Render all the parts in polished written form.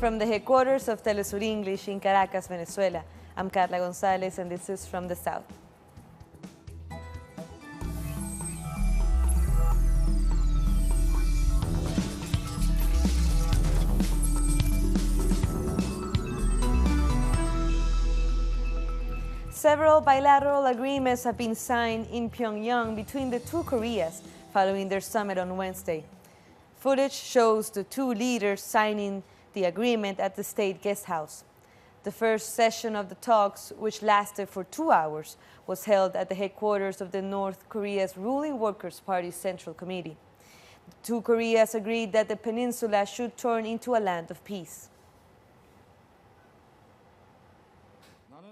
From the headquarters of Telesur English in Caracas, Venezuela, I'm Carla Gonzalez, and this is From the South. Several bilateral agreements have been signed in Pyongyang between the two Koreas following their summit on Wednesday. Footage shows the two leaders signing the agreement at the State Guest House. The first session of the talks, which lasted for 2 hours, was held at the headquarters of the North Korea's ruling Workers' Party Central Committee. The two Koreas agreed that the peninsula should turn into a land of peace.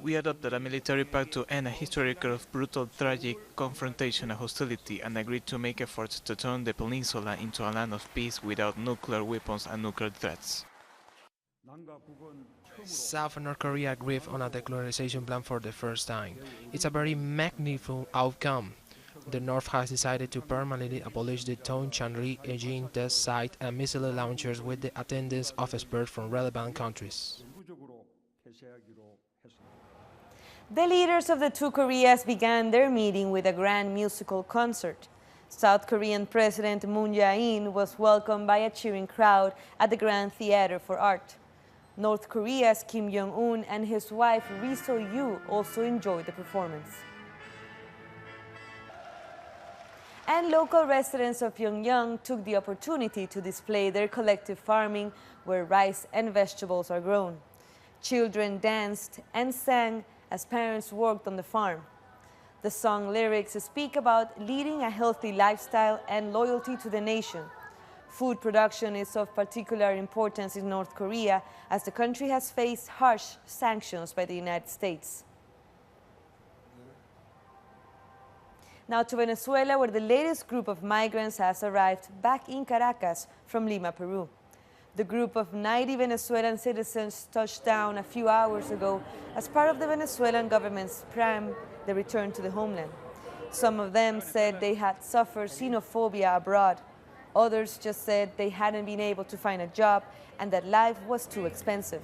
We adopted a military pact to end a history of brutal, tragic confrontation and hostility, and agreed to make efforts to turn the peninsula into a land of peace without nuclear weapons and nuclear threats. South and North Korea agreed on a denuclearization plan for the first time. It's a very magnificent outcome. The North has decided to permanently abolish the Tonchanri Engine test site and missile launchers with the attendance of experts from relevant countries. The leaders of the two Koreas began their meeting with a grand musical concert. South Korean President Moon Jae-in was welcomed by a cheering crowd at the Grand Theater for Art. North Korea's Kim Jong-un and his wife Ri So-yoo also enjoyed the performance. And local residents of Pyongyang took the opportunity to display their collective farming, where rice and vegetables are grown. Children danced and sang as parents worked on the farm. The song lyrics speak about leading a healthy lifestyle and loyalty to the nation. Food production is of particular importance in North Korea, as the country has faced harsh sanctions by the United States. Now to Venezuela, where the latest group of migrants has arrived back in Caracas from Lima, Peru. The group of 90 Venezuelan citizens touched down a few hours ago as part of the Venezuelan government's plan, the return to the homeland. Some of them said they had suffered xenophobia abroad. Others just said they hadn't been able to find a job and that life was too expensive.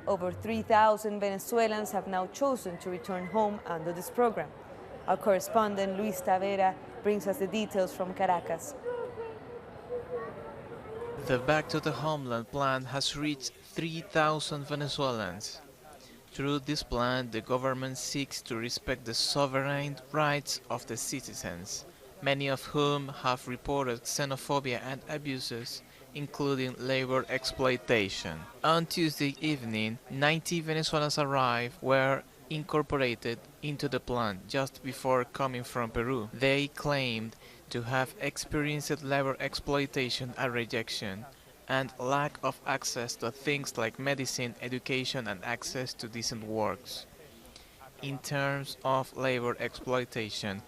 Over 3,000 Venezuelans have now chosen to return home under this program. Our correspondent Luis Tavera brings us the details from Caracas. The Back to the Homeland plan has reached 3,000 Venezuelans. Through this plan, the government seeks to respect the sovereign rights of the citizens, many of whom have reported xenophobia and abuses, including labor exploitation. On Tuesday evening, 90 Venezuelans were incorporated into the plan just before coming from Peru. They claimed to have experienced labor exploitation and rejection, and lack of access to things like medicine, education, and access to decent works. In terms of labor exploitation,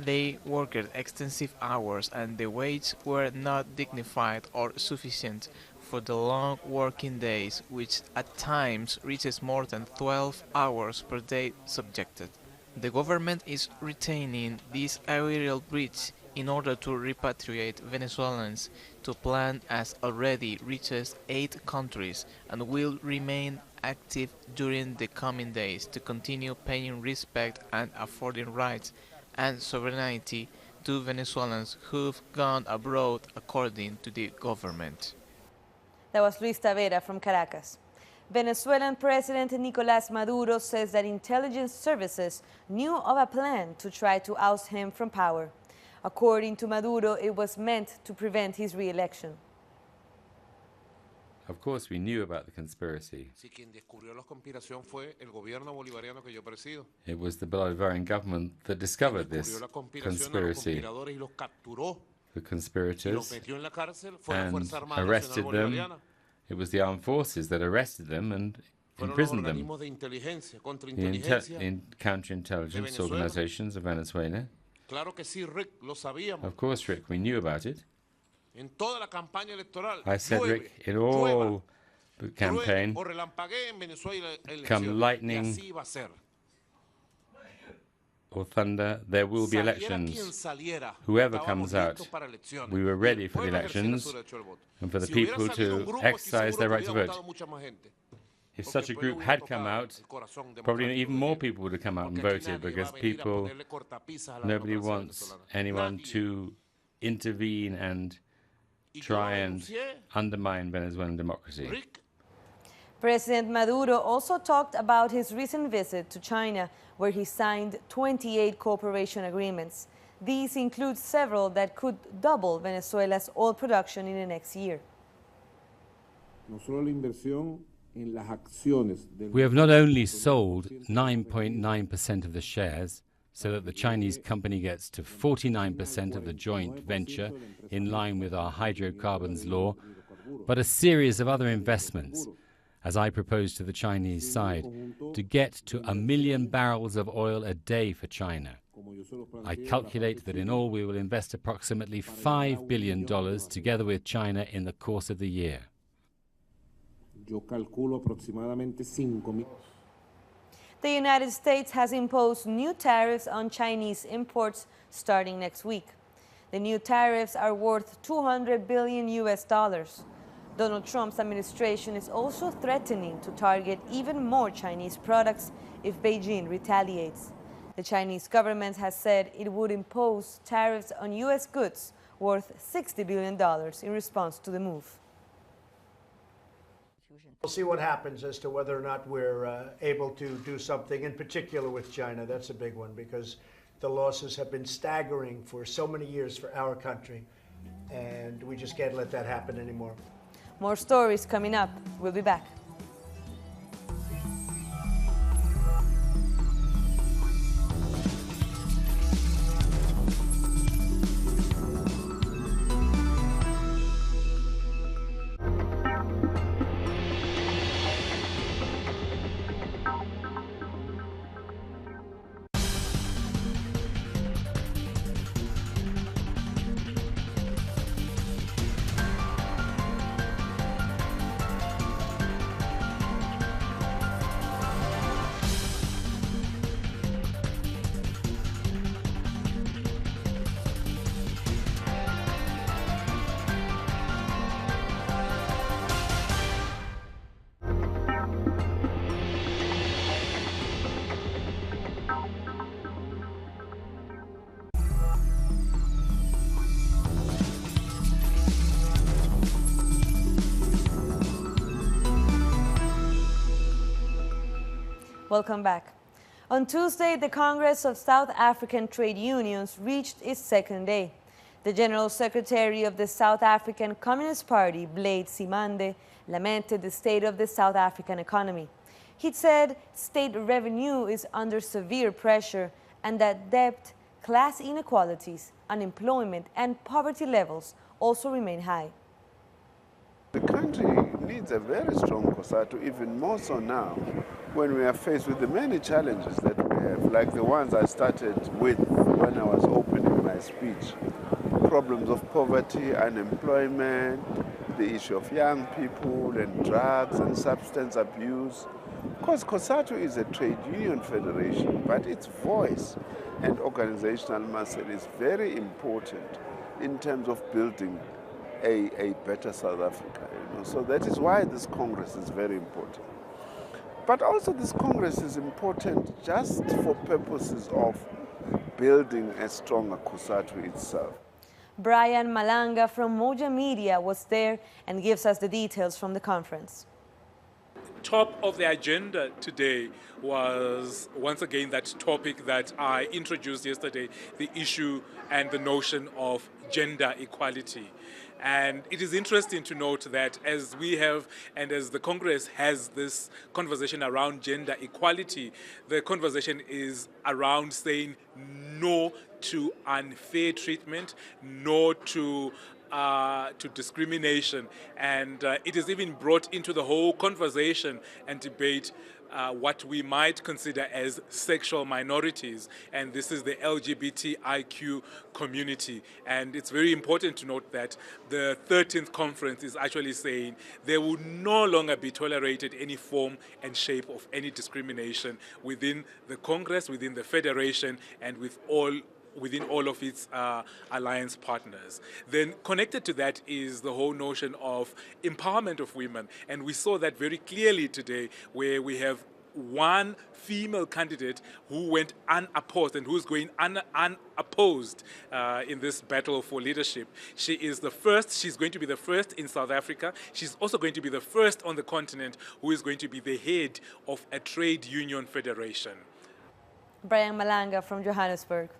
they worked extensive hours and the wages were not dignified or sufficient for the long working days, which at times reaches more than 12 hours per day subjected. The government is retaining this aerial bridge in order to repatriate Venezuelans to plan as already reaches 8 countries and will remain active during the coming days to continue paying respect and affording rights and sovereignty to Venezuelans who've gone abroad, according to the government. That was Luis Tavera from Caracas. Venezuelan President Nicolás Maduro says that intelligence services knew of a plan to try to oust him from power. According to Maduro, it was meant to prevent his re-election. Of course, we knew about the conspiracy. It was the Bolivarian government that discovered this conspiracy. The conspirators and arrested them. It was the armed forces that arrested them and imprisoned them. The counterintelligence organizations of Venezuela. Of course, Rick, we knew about it. I said, Rick, in all the campaign, come lightning or thunder, there will be elections. Whoever comes out, we were ready for the elections and for the people to exercise their right to vote. If such a group had come out, probably even more people would have come out and voted, because nobody wants anyone to intervene and try and undermine Venezuelan democracy. President Maduro also talked about his recent visit to China, where he signed 28 cooperation agreements. These include several that could double Venezuela's oil production in the next year. We have not only sold 9.9% of the shares, so that the Chinese company gets to 49% of the joint venture in line with our hydrocarbons law, but a series of other investments, as I proposed to the Chinese side, to get to 1 million barrels of oil a day for China. I calculate that in all we will invest approximately $5 billion together with China in the course of the year. The United States has imposed new tariffs on Chinese imports starting next week. The new tariffs are worth $200 billion US. Donald Trump's administration is also threatening to target even more Chinese products if Beijing retaliates. The Chinese government has said it would impose tariffs on US goods worth $60 billion in response to the move. We'll see what happens as to whether or not we're able to do something, in particular with China. That's a big one, because the losses have been staggering for so many years for our country, and we just can't let that happen anymore. More stories coming up. We'll be back. Welcome back. On Tuesday, the Congress of South African Trade Unions reached its second day. The General Secretary of the South African Communist Party, Blade Simande, lamented the state of the South African economy. He said state revenue is under severe pressure and that debt, class inequalities, unemployment, and poverty levels also remain high. The country needs a very strong COSATU, even more so now, when we are faced with the many challenges that we have, like the ones I started with when I was opening my speech. Problems of poverty, unemployment, the issue of young people and drugs and substance abuse. Because COSATU is a trade union federation, but its voice and organizational muscle is very important in terms of building a better South Africa. So that is why this Congress is very important. But also this Congress is important just for purposes of building a stronger COSATU itself. Brian Malanga from Moja Media was there and gives us the details from the conference. Top of the agenda today was once again that topic that I introduced yesterday, the issue and the notion of gender equality. And it is interesting to note that as we have and as the Congress has this conversation around gender equality, the conversation is around saying no to unfair treatment, no to discrimination, and it is even brought into the whole conversation and debate what we might consider as sexual minorities, and this is the LGBTIQ community. And it's very important to note that the 13th conference is actually saying there will no longer be tolerated any form and shape of any discrimination within the Congress, within the Federation, and within all of its alliance partners. Then connected to that is the whole notion of empowerment of women. And we saw that very clearly today, where we have one female candidate who went unopposed and who's going unopposed in this battle for leadership. She is the first, she's going to be the first in South Africa. She's also going to be the first on the continent who is going to be the head of a trade union federation. Brian Malanga from Johannesburg.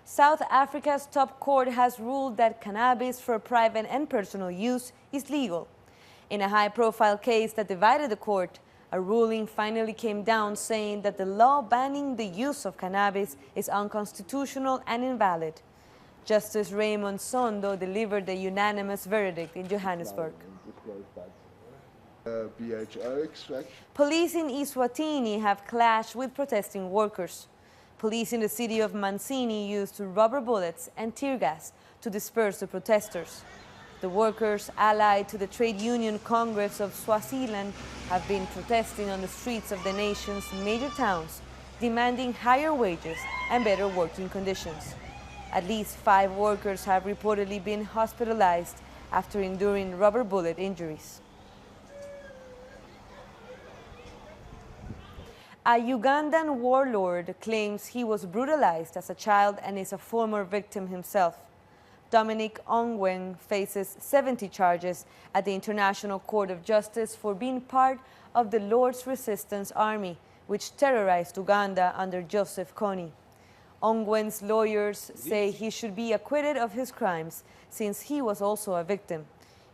South Africa's top court has ruled that cannabis for private and personal use is legal. In a high-profile case that divided the court, a ruling finally came down saying that the law banning the use of cannabis is unconstitutional and invalid. Justice Raymond Sondo delivered the unanimous verdict in Johannesburg. Police in Eswatini have clashed with protesting workers. Police in the city of Mancini used rubber bullets and tear gas to disperse the protesters. The workers, allied to the Trade Union Congress of Swaziland, have been protesting on the streets of the nation's major towns, demanding higher wages and better working conditions. At least 5 workers have reportedly been hospitalized after enduring rubber bullet injuries. A Ugandan warlord claims he was brutalized as a child and is a former victim himself. Dominic Ongwen faces 70 charges at the International Court of Justice for being part of the Lord's Resistance Army, which terrorized Uganda under Joseph Kony. Ongwen's lawyers say he should be acquitted of his crimes since he was also a victim.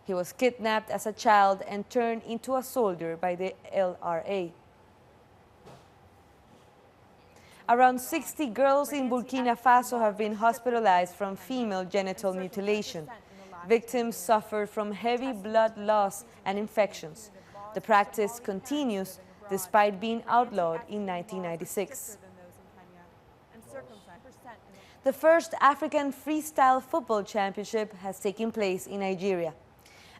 He was kidnapped as a child and turned into a soldier by the LRA. Around 60 girls in Burkina Faso have been hospitalized from female genital mutilation. Victims suffer from heavy blood loss and infections. The practice continues despite being outlawed in 1996. The first African Freestyle Football Championship has taken place in Nigeria.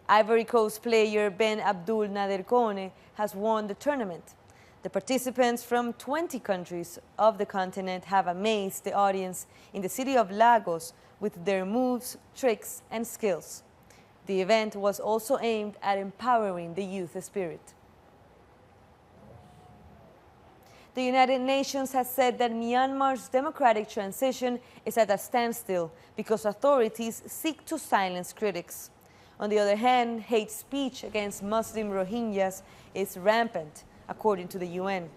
Ivory Coast player Ben Abdul Nader Kone has won the tournament. The participants from 20 countries of the continent have amazed the audience in the city of Lagos with their moves, tricks, and skills. The event was also aimed at empowering the youth spirit. The United Nations has said that Myanmar's democratic transition is at a standstill because authorities seek to silence critics. On the other hand, hate speech against Muslim Rohingyas is rampant, according to the UN.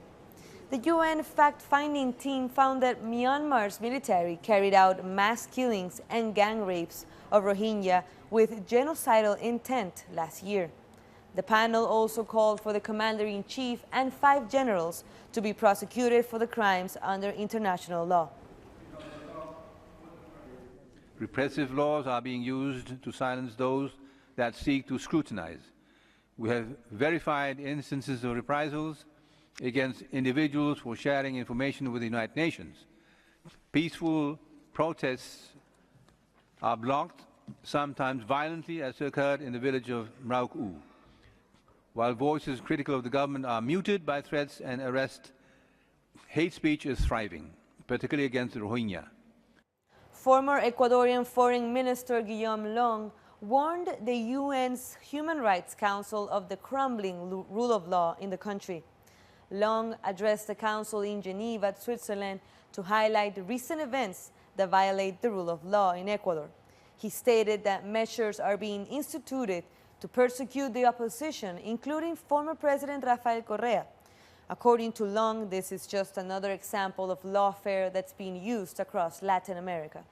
The UN fact-finding team found that Myanmar's military carried out mass killings and gang rapes of Rohingya with genocidal intent last year. The panel also called for the commander-in-chief and 5 generals to be prosecuted for the crimes under international law. Repressive laws are being used to silence those that seek to scrutinize. We have verified instances of reprisals against individuals for sharing information with the United Nations. Peaceful protests are blocked, sometimes violently, as occurred in the village of Mrauk-U, while voices critical of the government are muted by threats and arrest. Hate speech is thriving, particularly against the Rohingya. Former Ecuadorian Foreign Minister Guillaume Long warned the UN's Human Rights Council of the crumbling rule of law in the country. Long addressed the council in Geneva, Switzerland, to highlight the recent events that violate the rule of law in Ecuador. He stated that measures are being instituted to persecute the opposition, including former President Rafael Correa. According to Long, this is just another example of lawfare that's being used across Latin America.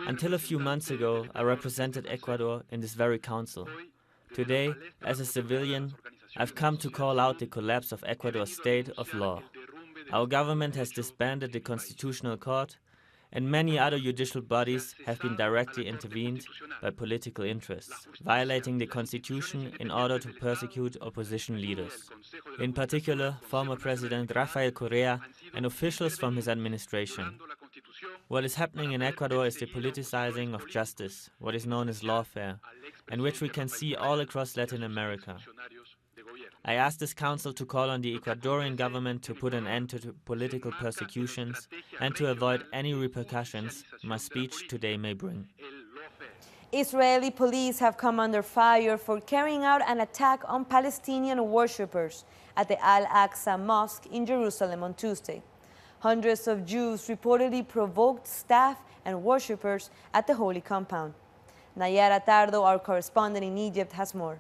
Until a few months ago, I represented Ecuador in this very council. Today, as a civilian, I've come to call out the collapse of Ecuador's state of law. Our government has disbanded the Constitutional Court, and many other judicial bodies have been directly intervened by political interests, violating the constitution in order to persecute opposition leaders. In particular, former President Rafael Correa and officials from his administration. What is happening in Ecuador is the politicizing of justice, what is known as lawfare, and which we can see all across Latin America. I asked this council to call on the Ecuadorian government to put an end to political persecutions and to avoid any repercussions my speech today may bring. Israeli police have come under fire for carrying out an attack on Palestinian worshippers at the Al-Aqsa Mosque in Jerusalem on Tuesday. Hundreds of Jews reportedly provoked staff and worshippers at the holy compound. Nayara Tardo, our correspondent in Egypt, has more.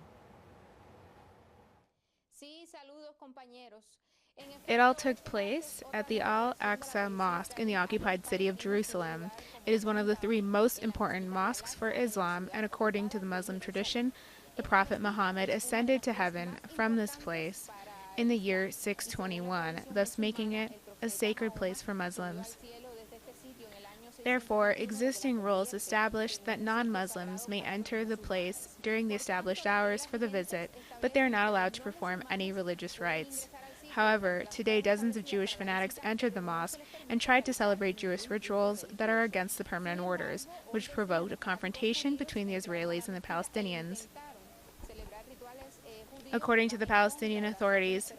It all took place at the Al-Aqsa Mosque in the occupied city of Jerusalem. It is one of the three most important mosques for Islam, and according to the Muslim tradition, the Prophet Muhammad ascended to heaven from this place in the year 621, thus making it a sacred place for Muslims. Therefore, existing rules establish that non-Muslims may enter the place during the established hours for the visit, but they are not allowed to perform any religious rites. However, today dozens of Jewish fanatics entered the mosque and tried to celebrate Jewish rituals that are against the permanent orders, which provoked a confrontation between the Israelis and the Palestinians. According to the Palestinian authorities,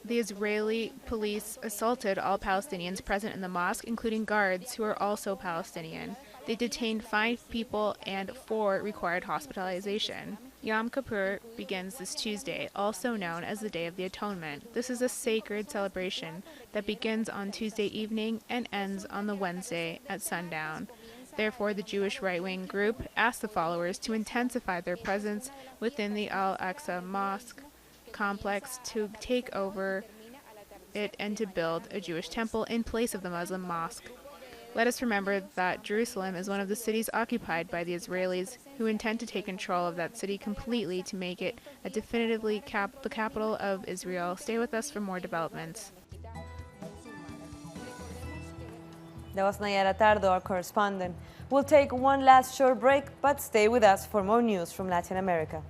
the Israeli police assaulted all Palestinians present in the mosque, including guards who are also Palestinian. They detained 5 people and 4 required hospitalization. Yom Kippur begins this Tuesday, also known as the Day of the Atonement. This is a sacred celebration that begins on Tuesday evening and ends on the Wednesday at sundown. Therefore, the Jewish right-wing group asked the followers to intensify their presence within the Al-Aqsa Mosque complex, to take over it and to build a Jewish temple in place of the Muslim mosque. Let us remember that Jerusalem is one of the cities occupied by the Israelis, who intend to take control of that city completely to make it a definitively the capital of Israel. Stay with us for more developments. That was Nayara Tardo, our correspondent. We'll take one last short break, but stay with us for more news from Latin America.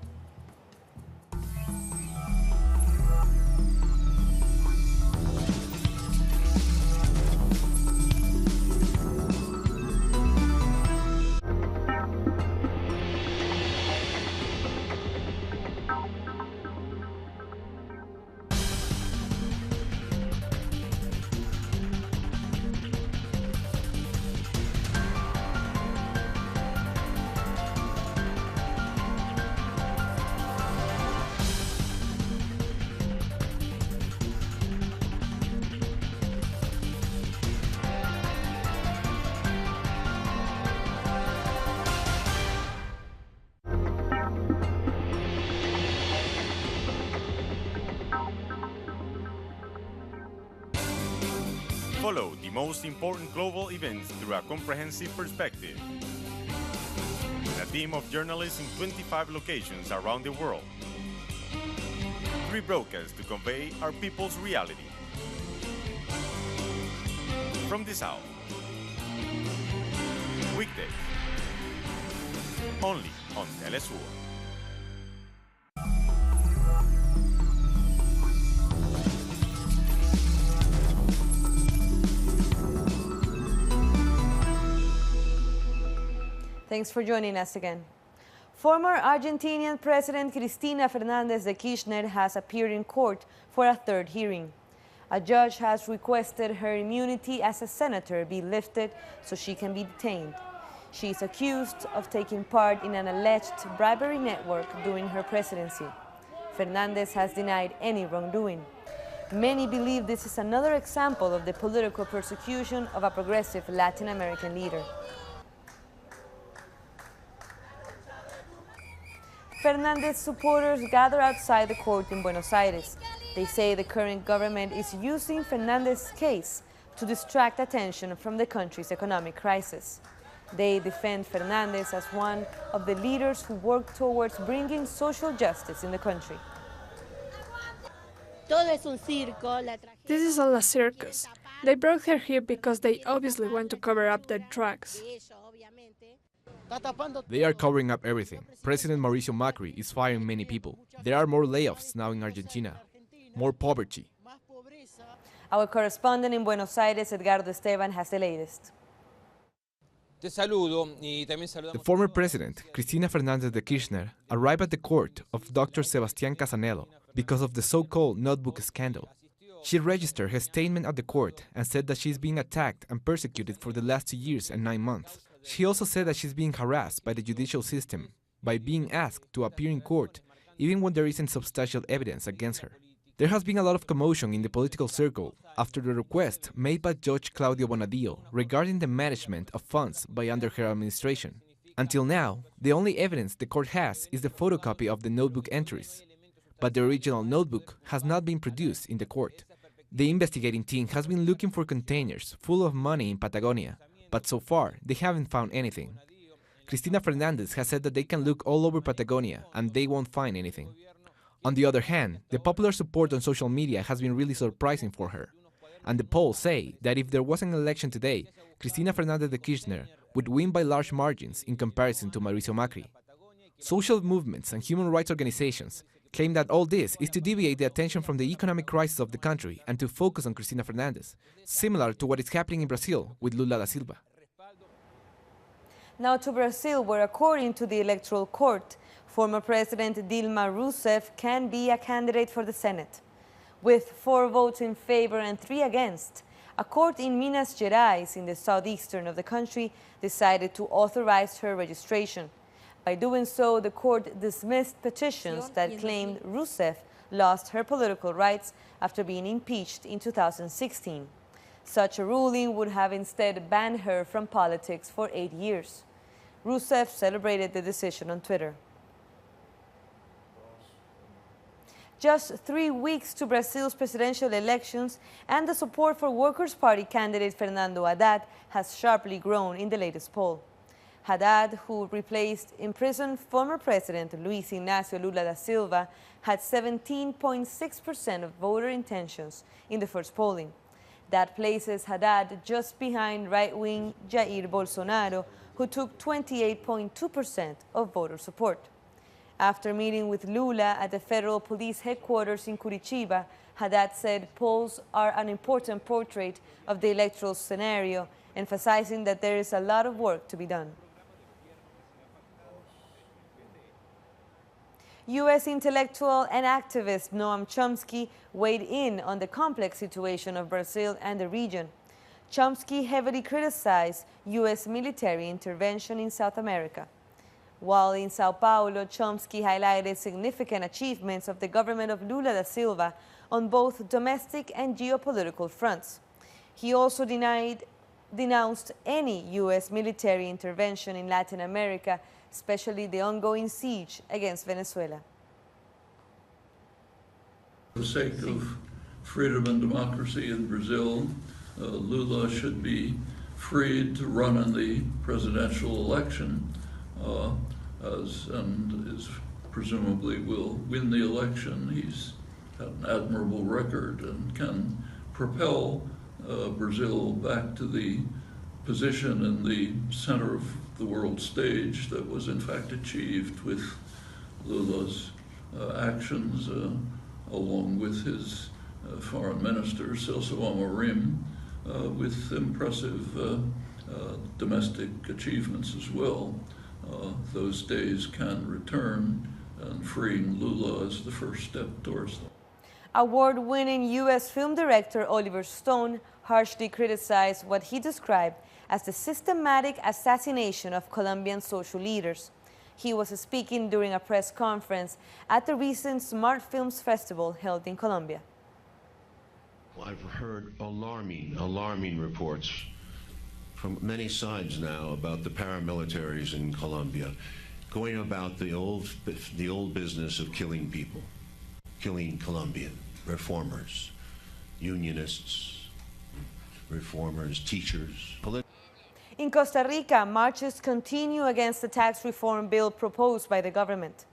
Follow the most important global events through a comprehensive perspective. A team of journalists in 25 locations around the world. 3 broadcasts to convey our people's reality. From the South. Weekdays. Only on Telesur. Thanks for joining us again. Former Argentinian President Cristina Fernández de Kirchner has appeared in court for a 3rd hearing. A judge has requested her immunity as a senator be lifted so she can be detained. She is accused of taking part in an alleged bribery network during her presidency. Fernández has denied any wrongdoing. Many believe this is another example of the political persecution of a progressive Latin American leader. Fernández supporters gather outside the court in Buenos Aires. They say the current government is using Fernández's case to distract attention from the country's economic crisis. They defend Fernández as one of the leaders who work towards bringing social justice in the country. This is all a circus. They brought her here because they obviously want to cover up their tracks. They are covering up everything. President Mauricio Macri is firing many people. There are more layoffs now in Argentina, more poverty. Our correspondent in Buenos Aires, Edgardo Esteban, has the latest. The former president, Cristina Fernández de Kirchner, arrived at the court of Dr. Sebastián Casanelo because of the so-called notebook scandal. She registered her statement at the court and said that she is being attacked and persecuted for the last 2 years and 9 months. She also said that she's being harassed by the judicial system by being asked to appear in court even when there isn't substantial evidence against her. There has been a lot of commotion in the political circle after the request made by Judge Claudio Bonadío regarding the management of funds by under her administration. Until now, the only evidence the court has is the photocopy of the notebook entries, but the original notebook has not been produced in the court. The investigating team has been looking for containers full of money in Patagonia, but so far they haven't found anything. Cristina Fernández has said that they can look all over Patagonia and they won't find anything. On the other hand, the popular support on social media has been really surprising for her. And the polls say that if there was an election today, Cristina Fernández de Kirchner would win by large margins in comparison to Mauricio Macri. Social movements and human rights organizations claim that all this is to deviate the attention from the economic crisis of the country and to focus on Cristina Fernández, similar to what is happening in Brazil with Lula da Silva. Now to Brazil, where according to the Electoral Court, former President Dilma Rousseff can be a candidate for the Senate. With 4 votes in favor and 3 against, a court in Minas Gerais, in the southeastern of the country, decided to authorize her registration. By doing so, the court dismissed petitions that claimed Rousseff lost her political rights after being impeached in 2016. Such a ruling would have instead banned her from politics for 8 years. Rousseff celebrated the decision on Twitter. Just 3 weeks to Brazil's presidential elections, and the support for Workers' Party candidate Fernando Haddad has sharply grown in the latest poll. Haddad, who replaced imprisoned former President Luis Ignacio Lula da Silva, had 17.6% of voter intentions in the first polling. That places Haddad just behind right-wing Jair Bolsonaro, who took 28.2% of voter support. After meeting with Lula at the federal police headquarters in Curitiba, Haddad said polls are an important portrait of the electoral scenario, emphasizing that there is a lot of work to be done. U.S. intellectual and activist Noam Chomsky weighed in on the complex situation of Brazil and the region. Chomsky heavily criticized U.S. military intervention in South America. While in Sao Paulo, Chomsky highlighted significant achievements of the government of Lula da Silva on both domestic and geopolitical fronts. He also denounced any U.S. military intervention in Latin America, especially the ongoing siege against Venezuela. For the sake of freedom and democracy in Brazil, Lula should be freed to run in the presidential election, and presumably will win the election. He's had an admirable record and can propel Brazil back to the position in the center of the world stage that was in fact achieved with Lula's actions, along with his foreign minister, Celso Amorim, with impressive domestic achievements as well. Those days can return, and freeing Lula is the first step towards them. Award-winning U.S. film director Oliver Stone harshly criticized what he described as the systematic assassination of Colombian social leaders. He was speaking during a press conference at the recent Smart Films Festival held in Colombia. I've heard alarming reports from many sides now about the paramilitaries in Colombia going about the old business of killing people, killing Colombian reformers, unionists, reformers, teachers. In Costa Rica, marches continue against the tax reform bill proposed by the government.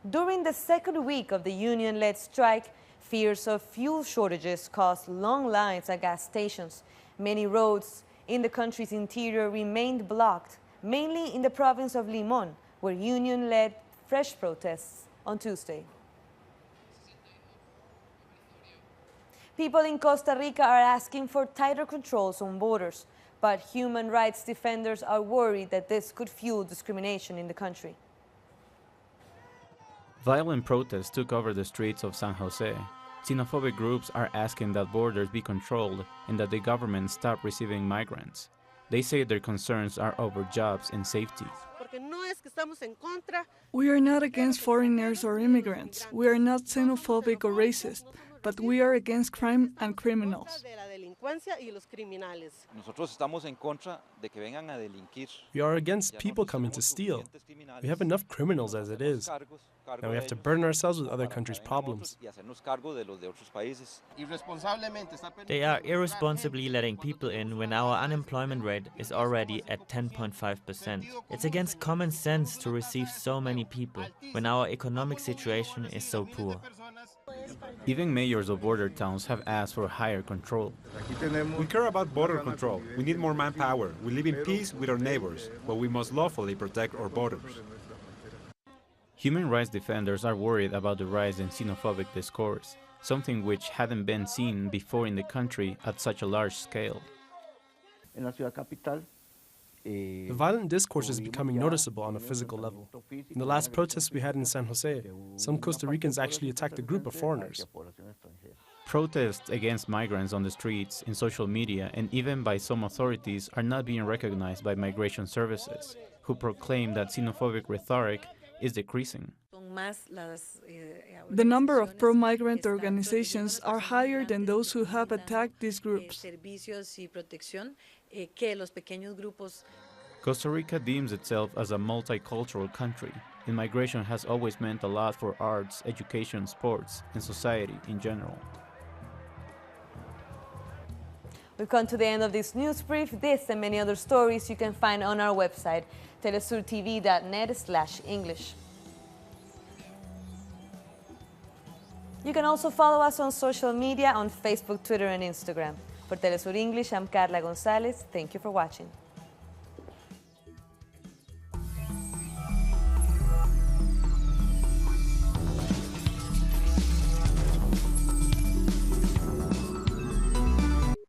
During the second week of the union-led strike, Fears of fuel shortages caused long lines at gas stations. Many roads in the country's interior remained blocked, mainly in the province of Limón, where union led fresh protests on Tuesday. People in Costa Rica are asking for tighter controls on borders, but human rights defenders are worried that this could fuel discrimination in the country. Violent protests took over the streets of San Jose. Xenophobic groups are asking that borders be controlled and that the government stop receiving migrants. They say their concerns are over jobs and safety. We are not against foreigners or immigrants. We are not xenophobic or racist, but we are against crime and criminals. We are against people coming to steal. We have enough criminals as it is. Now we have to burden ourselves with other countries' problems. They are irresponsibly letting people in when our unemployment rate is already at 10.5%. It's against common sense to receive so many people when our economic situation is so poor. Even mayors of border towns have asked for higher control. We care about border control. We need more manpower. We live in peace with our neighbors, but we must lawfully protect our borders. Human rights defenders are worried about the rise in xenophobic discourse, something which hadn't been seen before in the country at such a large scale. The violent discourse is becoming noticeable on a physical level. In the last protests we had in San Jose, some Costa Ricans actually attacked a group of foreigners. Protests against migrants on the streets, in social media, and even by some authorities are not being recognized by migration services, who proclaim that xenophobic rhetoric is decreasing. The number of pro-migrant organizations are higher than those who have attacked these groups. Costa Rica deems itself as a multicultural country, and migration has always meant a lot for arts, education, sports, and society in general. We've come to the end of this news brief. This and many other stories you can find on our website, telesurtv.net/English. You can also follow us on social media on Facebook, Twitter, and Instagram. For Telesur English, I'm Carla Gonzalez. Thank you for watching.